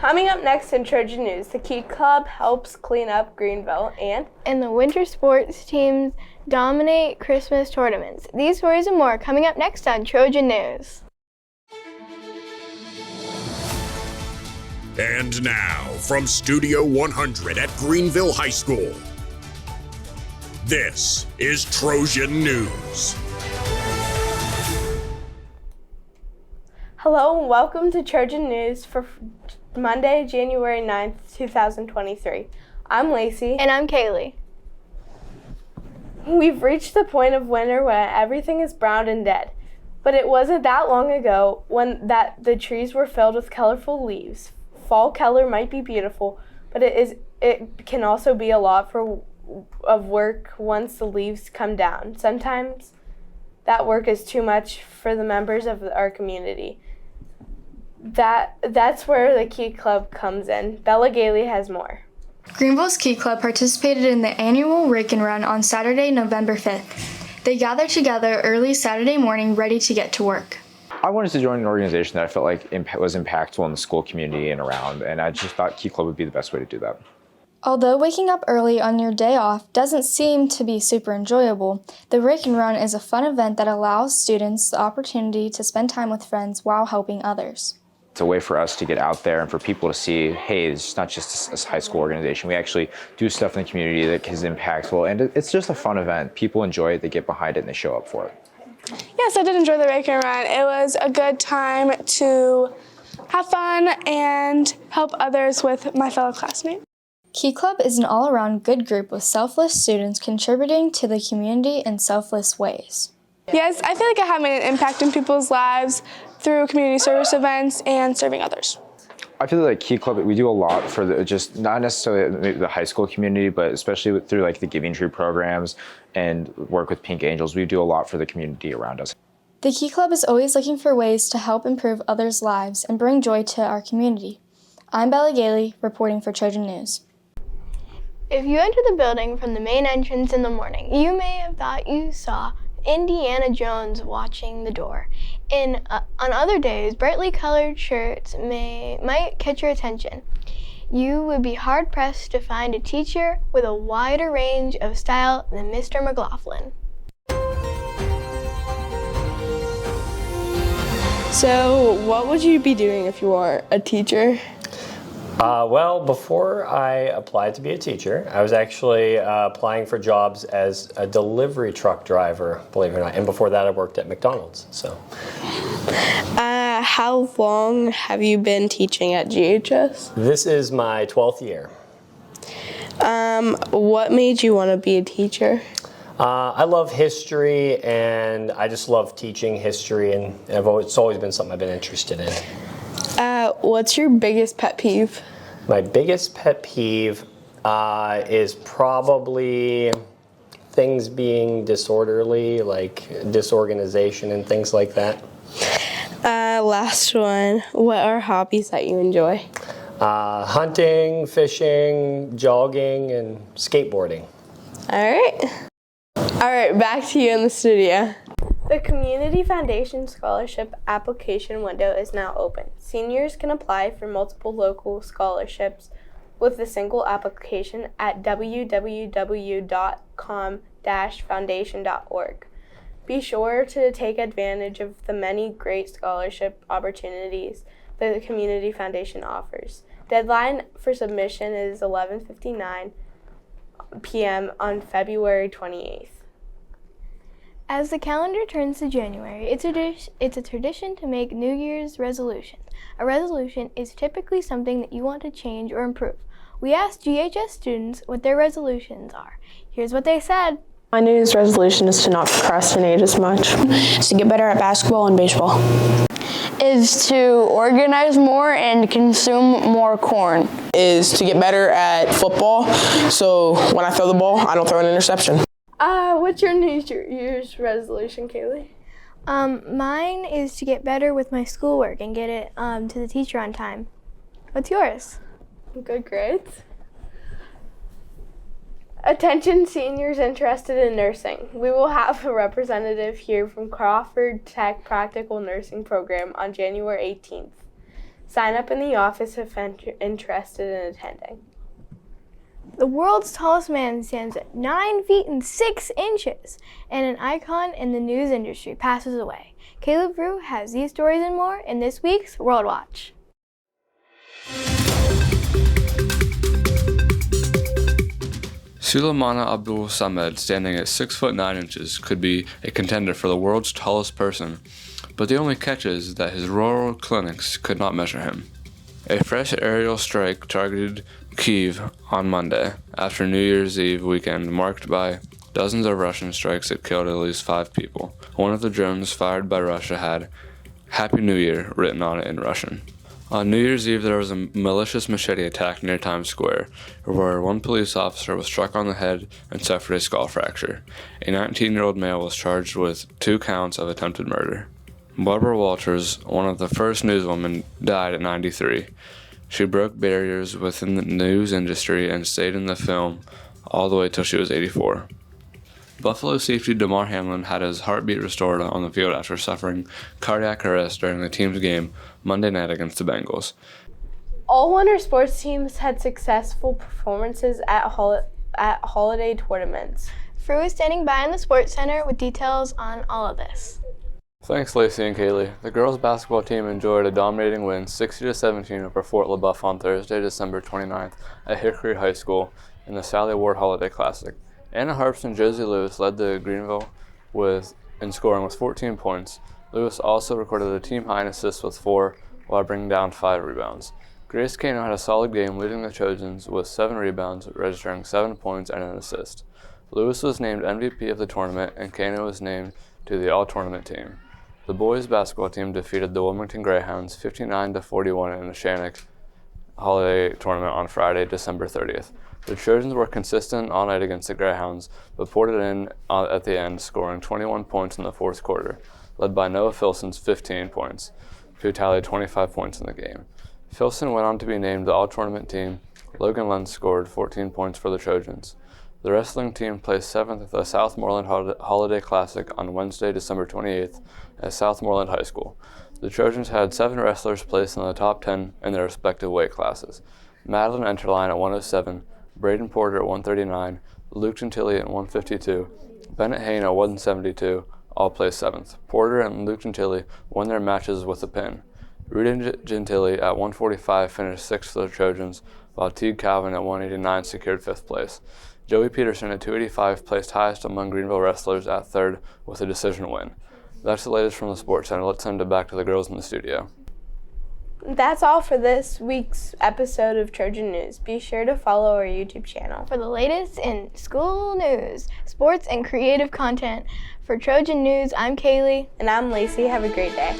Coming up next in Trojan News, the Key Club helps clean up Greenville and the winter sports teams dominate Christmas tournaments. These stories and more coming up next on Trojan News. And now, from Studio 100 at Greenville High School, this is Trojan News. Hello and welcome to Trojan News for Monday, January 9th, 2023. I'm Lacey. And I'm Kaylee. We've reached the point of winter when everything is brown and dead. But it wasn't that long ago when the trees were filled with colorful leaves. Fall color might be beautiful, but it can also be a lot of work once the leaves come down. Sometimes that work is too much for the members of our community. That's where the Key Club comes in. Bella Gailey has more. Greenville's Key Club participated in the annual Rake and Run on Saturday, November 5th. They gathered together early Saturday morning ready to get to work. I wanted to join an organization that I felt like was impactful in the school community and around, and I just thought Key Club would be the best way to do that. Although waking up early on your day off doesn't seem to be super enjoyable, the Rake and Run is a fun event that allows students the opportunity to spend time with friends while helping others. It's a way for us to get out there and for people to see, hey, it's not just a high school organization. We actually do stuff in the community that is impactful, and it's just a fun event. People enjoy it, they get behind it, and they show up for it. Yes, I did enjoy the Rake and Run. It was a good time to have fun and help others with my fellow classmates. Key Club is an all-around good group with selfless students contributing to the community in selfless ways. Yes, I feel like I have made an impact in people's lives through community service events and serving others. I feel like Key Club, we do a lot for just not necessarily the high school community, but especially through like the Giving Tree programs and work with Pink Angels. We do a lot for the community around us. The Key Club is always looking for ways to help improve others' lives and bring joy to our community. I'm Bella Gailey, reporting for Trojan News. If you enter the building from the main entrance in the morning, you may have thought you saw Indiana Jones watching the door. On other days, brightly colored shirts might catch your attention. You would be hard-pressed to find a teacher with a wider range of style than Mr. McLaughlin. So, what would you be doing if you were a teacher? Well, before I applied to be a teacher, I was actually applying for jobs as a delivery truck driver, believe it or not. And before that, I worked at McDonald's. So, How long have you been teaching at GHS? this is my 12th year. What made you want to be a teacher? I love history, and I just love teaching history, and it's always been something I've been interested in. What's your biggest pet peeve? My biggest pet peeve is probably things being disorderly, like disorganization and things like that. Last one. What are hobbies that you enjoy? Hunting, fishing, jogging, and skateboarding. All right, back to you in the studio. The Community Foundation Scholarship application window is now open. Seniors can apply for multiple local scholarships with a single application at www.com-foundation.org. Be sure to take advantage of the many great scholarship opportunities that the Community Foundation offers. Deadline for submission is 11:59 p.m. on February 28th. As the calendar turns to January, it's a tradition to make New Year's resolutions. A resolution is typically something that you want to change or improve. We asked GHS students what their resolutions are. Here's what they said. My New Year's resolution is to not procrastinate as much. Is to get better at basketball and baseball. Is to organize more and consume more corn. Is to get better at football, so when I throw the ball, I don't throw an interception. What's your New Year's resolution, Kaylee? Mine is to get better with my schoolwork and get it to the teacher on time. What's yours? Good grades. Attention seniors interested in nursing. We will have a representative here from Crawford Tech Practical Nursing Program on January 18th. Sign up in the office if interested in attending. The world's tallest man stands at 9 feet and 6 inches, and an icon in the news industry passes away. Caleb Rue has these stories and more in this week's World Watch. Suleimana Abdul Samed, standing at 6 foot 9 inches, could be a contender for the world's tallest person, but the only catch is that his rural clinics could not measure him. A fresh aerial strike targeted Kyiv on Monday, after New Year's Eve weekend marked by dozens of Russian strikes that killed at least 5 people. One of the drones fired by Russia had "Happy New Year" written on it in Russian. On New Year's Eve, there was a malicious machete attack near Times Square, where one police officer was struck on the head and suffered a skull fracture. A 19-year-old male was charged with 2 counts of attempted murder. Barbara Walters, one of the first newswomen, died at 93. She broke barriers within the news industry and stayed in the film all the way till she was 84. Buffalo safety Damar Hamlin had his heartbeat restored on the field after suffering cardiac arrest during the team's game Monday night against the Bengals. All winter sports teams had successful performances at holiday tournaments. Fru is standing by in the Sports Center with details on all of this. Thanks, Lacey and Kaylee. The girls' basketball team enjoyed a dominating win, 60-17 over Fort LaBeouf on Thursday, December 29th at Hickory High School in the Sally Ward Holiday Classic. Anna Harps and Josie Lewis led the Greenville in scoring with 14 points. Lewis also recorded a team-high in assists with 4, while bringing down 5 rebounds. Grace Kano had a solid game, leading the Trojans with 7 rebounds, registering 7 points and an assist. Lewis was named MVP of the tournament, and Kano was named to the all-tournament team. The boys' basketball team defeated the Wilmington Greyhounds 59-41 in the Shannock Holiday Tournament on Friday, December 30th. The Trojans were consistent all night against the Greyhounds, but poured it in at the end, scoring 21 points in the fourth quarter, led by Noah Filson's 15 points, who tallied 25 points in the game. Filson went on to be named the all-tournament team. Logan Lentz scored 14 points for the Trojans. The wrestling team placed 7th at the Southmoreland Holiday Classic on Wednesday, December 28th at Southmoreland High School. The Trojans had 7 wrestlers placed in the top 10 in their respective weight classes. Madeline Enterline at 107, Braden Porter at 139, Luke Gentili at 152, Bennett Hayne at 172, all placed 7th. Porter and Luke Gentili won their matches with a pin. Rudy Gentili at 145 finished 6th for the Trojans, while Teague Calvin at 189 secured 5th place. Joey Peterson at 285 placed highest among Greenville wrestlers at 3rd with a decision win. That's the latest from the Sports Center. Let's send it back to the girls in the studio. That's all for this week's episode of Trojan News. Be sure to follow our YouTube channel For the latest in school news, sports, and creative content. For Trojan News, I'm Kaylee. And I'm Lacey. Have a great day.